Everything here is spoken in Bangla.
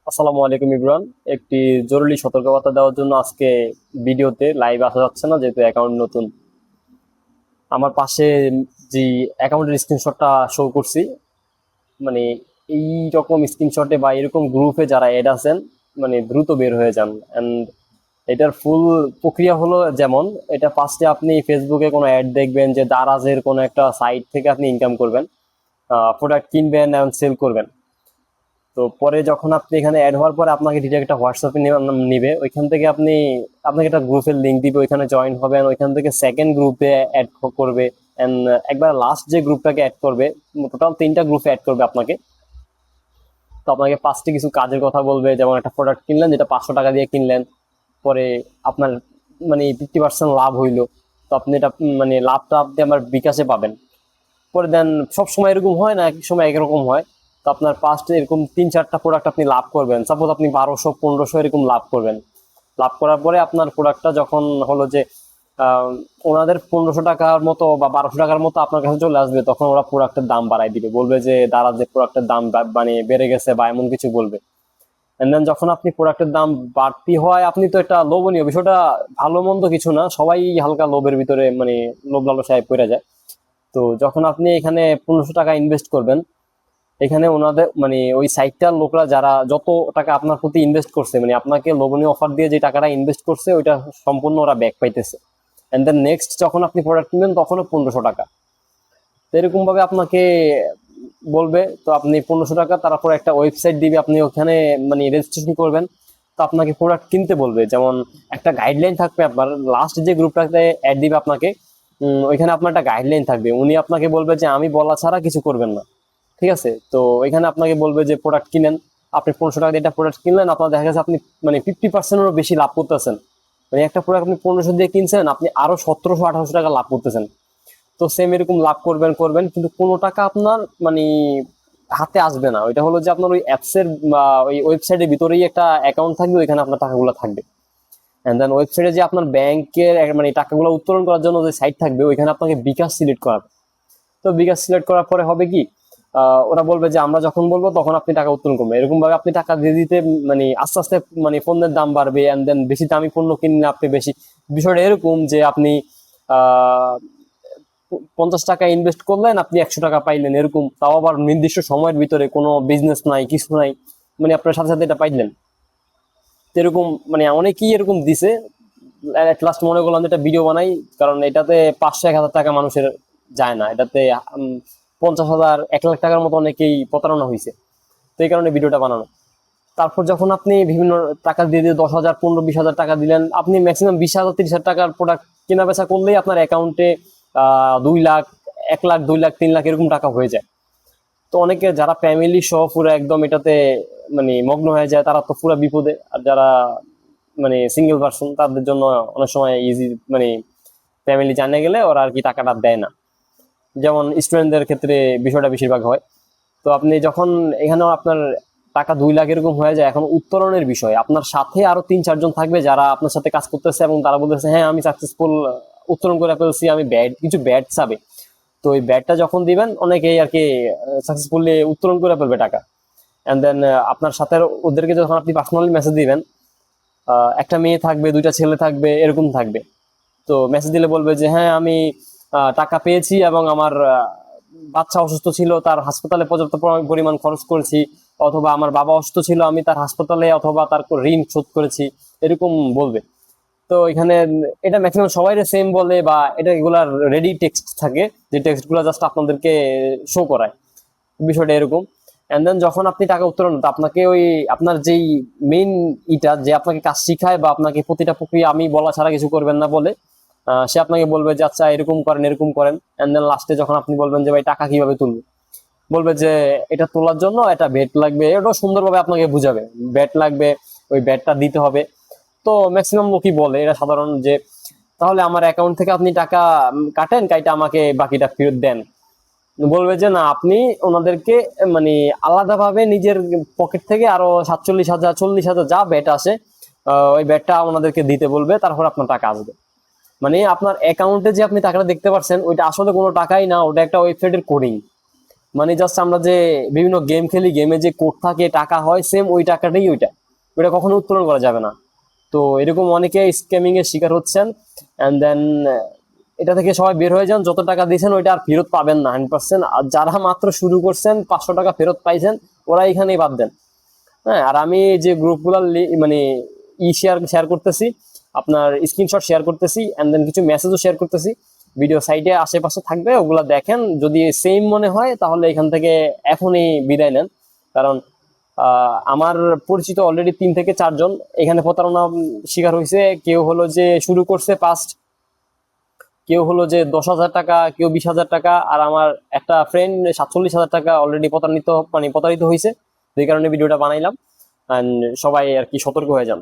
আসসালামু আলাইকুম ইমরান। একটি জরুরি সতর্কবার্তা দেওয়ার জন্য আজকে ভিডিওতে লাইভ আসা যাচ্ছে না, যেহেতু অ্যাকাউন্ট নতুন। আমার পাশে যে অ্যাকাউন্টের স্ক্রিনশটটা শো করছি, মানে এই রকম স্ক্রিনশটে বা এরকম গ্রুপে যারা অ্যাড আছেন, মানে দ্রুত বের হয়ে যান। অ্যান্ড এটার ফুল প্রক্রিয়া হলো যেমন, এটা ফার্স্টে আপনি ফেসবুকে কোনো অ্যাড দেখবেন যে দারাজের কোনো একটা সাইট থেকে আপনি ইনকাম করবেন, প্রোডাক্ট কিনবেন এবং সেল করবেন। তো পরে যখন আপনি এখানে অ্যাড হওয়ার পরে আপনাকে ডিরেক্ট একটা হোয়াটসঅ্যাপে নিবে, ওইখান থেকে আপনাকে একটা গ্রুপের লিঙ্ক দিবে, ওইখানে জয়েন হবেন, ওইখান থেকে সেকেন্ড গ্রুপে অ্যাড করবে। অ্যান্ড একবার লাস্ট যে গ্রুপটাকে অ্যাড করবে, টোটাল 3টা গ্রুপে অ্যাড করবে আপনাকে। তো আপনাকে 5টি কিছু কাজের কথা বলবে, যেমন একটা প্রোডাক্ট কিনলেন যেটা 500 টাকা দিয়ে কিনলেন, পরে আপনার মানে 50% লাভ হইলো। তো আপনি এটা মানে লাভটা আপনি আমার বিকাশে পাবেন। করে দেন। সব সময় এরকম হয় না, এক সময় একরকম হয়। তো আপনার পাঁচটা এরকম 3-4টা প্রোডাক্ট আপনি লাভ করবেন, সাপোজ আপনি 1200-1500 এরকম লাভ করবেন। লাভ করার পরে আপনার প্রোডাক্টটা যখন হলো যে আহ, ওনাদের 1500 টাকার মতো বা 1200 টাকার মতো আপনার কাছে চলে আসবে, তখন ওরা প্রোডাক্টের দাম বাড়াই দিবে, বলবে যে তারা যে প্রোডাক্টের দাম মানে বেড়ে গেছে বা এমন কিছু বলবে। এন্ড দেন যখন আপনি প্রোডাক্টের দাম বাড়তি হয়, আপনি তো এটা লোভনীয় বিষয়টা, ভালো মন্দ কিছু না, সবাই হালকা লোভের ভিতরে মানে লোভ লালসায় পড়ে যায়। তো যখন আপনি এখানে 1500 টাকা ইনভেস্ট করবেন, এখানে ওনাদের মানে ওই সাইটটার লোকরা যারা যত টাকা আপনার প্রতি ইনভেস্ট করছে, মানে আপনাকে লোভনীয় অফার দিয়ে যে টাকাটা ইনভেস্ট করছে, ওইটা সম্পূর্ণ ওরা ব্যাক পাইতেছে। এন্ড দেন নেক্সট যখন আপনি প্রোডাক্ট কিনবেন, তখনও 1500 টাকা। তো এরকম ভাবে আপনাকে বলবে। তো আপনি 1500 টাকা, তারপর একটা ওয়েবসাইট দিবে, আপনি ওখানে মানে রেজিস্ট্রেশন করবেন। তো আপনাকে প্রোডাক্ট কিনতে বলবে, যেমন একটা গাইডলাইন থাকবে। আপনার লাস্ট যে গ্রুপটাতে অ্যাড দিবে আপনাকে, ওইখানে আপনার একটা গাইডলাইন থাকবে, উনি আপনাকে বলবে যে আমি বলা ছাড়া কিছু করবেন না। ঠিক আছে? তো এখানে আপনাকে বলবে যে প্রোডাক্ট কিনেন। আপনি 1500 টাকা দিয়ে একটা প্রোডাক্ট কিনলেন, আপনার দেখা গেছে আপনি মানে 50%-এরও বেশি লাভ করতেছেন। মানে একটা প্রোডাক্ট আপনি 1500 দিয়ে কিনছেন, আপনি আরো 1700-1800 টাকা লাভ করতেছেন। তো সেম এরকম লাভ করবেন করবেন, কিন্তু কোনো টাকা আপনার মানে হাতে আসবে না। ওইটা হলো যে আপনার ওই অ্যাপসের বা ওই ওয়েবসাইটের ভিতরেই একটা অ্যাকাউন্ট থাকবে, ওইখানে আপনার টাকাগুলো থাকবে। এন্ড দেন ওয়েবসাইটে যে আপনার ব্যাংকের মানে টাকাগুলো উত্তোলন করার জন্য যে সাইট থাকবে, ওইখানে আপনাকে বিকাশ সিলেক্ট করাবে। তো বিকাশ সিলেক্ট করার পরে হবে কি, ওরা বলবে যে আমরা যখন বলবো তখন আপনি টাকা উত্তোলন করবেন। এরকম ভাবে আপনি টাকা দিয়ে দিতে মানে আস্তে আস্তে মানে পণ্যের দাম বাড়বে, এন্ড দেন বেশি দামি পণ্য কিনলে আপনি বেশি। বিষয়টা এরকম যে আপনি আহ 50 টাকা ইনভেস্ট করলেন, আপনি 100 টাকা পাইলেন, এরকম। তাও আবার নির্দিষ্ট সময়ের ভিতরে, কোনো বিজনেস নাই, কিছু নাই, মানে আপনার সাথে সাথে এটা পাইলেন। তো এরকম মানে অনেকেই এরকম দিছে। এট লাস্ট মনে করলাম যে একটা ভিডিও বানাই, কারণ এটাতে 500-1000 টাকা মানুষের যায় না, এটাতে 50,000 1 লাখ টাকার মতো অনেকেই প্রতারণা হয়েছে। তো এই কারণে ভিডিওটা বানানো। তারপর যখন আপনি বিভিন্ন টাকা দিয়ে দিয়ে 10,000, 15-20 হাজার টাকা দিলেন, আপনি ম্যাক্সিমাম 20,000, 30,000 টাকার প্রোডাক্ট কেনা বেচা করলেই আপনার অ্যাকাউন্টে 2 লাখ, 1 লাখ, 2 লাখ, 3 লাখ এরকম টাকা হয়ে যায়। তো অনেকে যারা ফ্যামিলি সহ পুরো একদম এটাতে মানে মগ্ন হয়ে যায়, তারা তো পুরো বিপদে। আর যারা মানে সিঙ্গেল পার্সন, তাদের জন্য অনেক সময় ইজি, মানে ফ্যামিলি জানিয়ে গেলে ওরা আর কি টাকাটা দেয় না। যেমন স্টুডেন্টদের ক্ষেত্রে বিষয়টা বেশিরভাগ হয়। তো আপনি যখন এখানে আপনার টাকা 2 লাখ এরকম হয়ে যায়, এখন উত্তোলনের বিষয়, আপনার সাথে আরো 3-4 জন থাকবে যারা আপনার সাথে কাজ করতেছে, এবং তারা বলতেছে হ্যাঁ আমি সাকসেসফুল উত্তোলন করে ফেলছি, আমি ব্যাড কিছু ব্যাড চাবে। তো ওই ব্যাডটা যখন দিবেন, অনেকেই আর কি সাকসেসফুলি উত্তোলন করে ফেলবে টাকা। এন্ড দেন আপনার সাথে ওদেরকে যখন আপনি পার্সোনালি মেসেজ দিবেন, একটা মেয়ে থাকবে, 2টা ছেলে থাকবে, এরকম থাকবে। তো মেসেজ দিলে বলবে যে হ্যাঁ আমি টাকা পেয়েছি, এবং আমার বাচ্চা অসুস্থ ছিল, তার হাসপাতালে পর্যাপ্ত পরিমাণ খরচ করেছি। অথবা আমার বাবা অসুস্থ ছিল, আমি তার হাসপাতালে অথবা তার ঋণ শোধ করেছি, এরকম বলবে। তো এখানে এটা ম্যাক্সিমাম সবাই সেম বলে, বা এটা এগুলার রেডি টেক্সট থাকে, যে টেক্সট গুলো জাস্ট আপনাদেরকে শো করায়। বিষয়টা এরকম। এন্ড দেন যখন আপনি টাকা উত্তোলন, তো আপনাকে ওই আপনার যেই মেইন ইটা যে আপনাকে কাজ শিখায়, বা আপনাকে প্রতিটা প্রক্রিয়া আমি বলা ছাড়া কিছু করবেন না বলে, সে আপনাকে বলবে যে আচ্ছা এরকম করেন, এরকম করেন। এন্ড দেন লাস্টে যখন আপনি বলবেন যে ভাই টাকা কিভাবে তুলবো, বলবে যে এটা তোলার জন্য একটা বেট লাগবে, এটাও সুন্দরভাবে আপনাকে বুঝাবে। বেট লাগবে, ওই বেটটা দিতে হবে। তো ম্যাক্সিমাম লোকই বলে এটা সাধারণ, যে তাহলে আমার অ্যাকাউন্ট থেকে আপনি টাকা কাটেন, কাইটা আমাকে বাকিটা ফেরত দেন। বলবে যে না, আপনি ওনাদেরকে মানে আলাদাভাবে নিজের পকেট থেকে আরো 47,000, 40,000 যা ব্যাট আসে, ওই ব্যাটটা ওনাদেরকে দিতে বলবে, তারপর আপনার টাকা আসবে। মানে আপনার অ্যাকাউন্টে যে আপনি টাকাটা দেখতে পাচ্ছেন, ওইটা আসলে কোনো টাকাই না, ওটা একটা ওয়েবসাইটের কোডিং। মানে জাস্ট আমরা যে বিভিন্ন গেম খেলি, গেমে যে কোড থাকে, টাকা হয়, সেম ওই টাকাটাই ওইটা, ওইটা কখনো উত্তোলন করা যাবে না। তো এরকম অনেকে স্ক্যামিং এর শিকার হচ্ছেন, অ্যান্ড দেন এটা থেকে সবাই বের হয়ে যান। যত টাকা দিয়েছেন ওইটা আর ফেরত পাবেন না 100%। আর যারা মাত্র শুরু করছেন 500 টাকা ফেরত পাইছেন, ওরা এখানেই বাদ দেন। হ্যাঁ, আর আমি যে গ্রুপগুলার মানে শেয়ার শেয়ার করতেছি, আপনার স্ক্রিনশট শেয়ার করতেছি, এন্ড দেন কিছু মেসেজও শেয়ার করতেছি, ভিডিও সাইটে আশেপাশে থাকবে, ওগুলা দেখেন। যদি সেম মনে হয় তাহলে এখান থেকে এখনই বিদায় নেন। কারণ আমার পরিচিত অলরেডি 3 থেকে 4 জন এখানে প্রতারণা শিকার হয়েছে। কেউ হলো যে শুরু করছে ফার্স্ট, কেউ হলো যে 10,000 টাকা, কেউ 20,000 টাকা, আর আমার একটা ফ্রেন্ড 47,000 টাকা অলরেডি প্রতারিত হয়েছে। এই কারণে ভিডিওটা বানাইলাম। সবাই আর কি সতর্ক হয়ে যান।